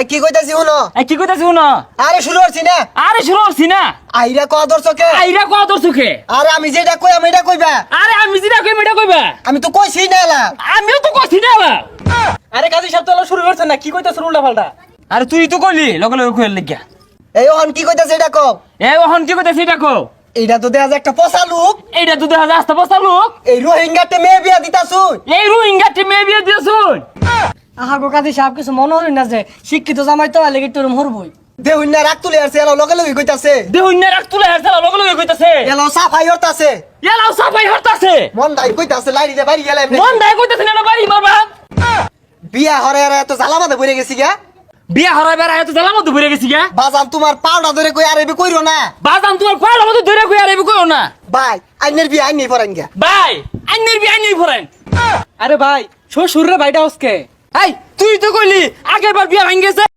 কি কইতাছি শুনো কি কইতাছি শুনো আরে শুরু করছি না আরে শুরু করছি না আইরা ক দর্শকে আইরা কত সুখে আরে আমি যেটা কই আমি এটা কইবা আরে আমি যেটা কই মেটা কইবা আমি তো কইছি না এলা আমিও তো কইছি না এলা। আরে কাজী সাহেব তো এলা শুরু করছেন না কি কইতাছেন উল্টা পাল্টা আরে তুই তো কইলি লগে লগে কইল লাগিয়া এই ওহন কি কইতাছে এটা কও এ ওহন কি কইতাছি এটা কও এইটা তো দেখা যায় একটা পোষা লোক এইটা তো দেখা যায় আস্তে বস্তা লোক এই রোহিঙ্গাতে মেয়ে বিয়া দিতাছু এই রোহিঙ্গাতে মেয়ে বিয়ে দিয়েছুন আহা গো কাজী সাহেব কিছু মনে হল না যে শিক্ষিত জামাই তো আলে একটু হরবই দেহুন না রাগ তুলে আসছে এলা লগে লগে কইতাছে দেহুন না রাখ তুলে হারছাল লগে লগে কইতাছে এলা সাফাই হরতাছে এলাও সাফাই হরতাছে মন দাই কইতাছে লাইরি দে বাড়ি গেলাম মন দায় কইতাছে না বাড়ি মারবা বিয়া হরে আর এত জ্বালা বাদে পড়ে গেছি গা বিয়া হরাইবার আয় তো জালা মধ্যে ভরে গেছি গা বাজান তোমার পাউডা ধরে কই আর এবি কইরো না বাজান তোমার পাড়া মধ্যে ধরে কই আর এবি কইও না ভাই আইনের বিয়া আইনি পরাইন গা ভাই আইনের বিয়া আইনেই ভরেন আরে ভাই শ্বশুর রে ভাইটা হসকে এই তুই তো কইলি আগের বার বিয়া ভাঙ গেছে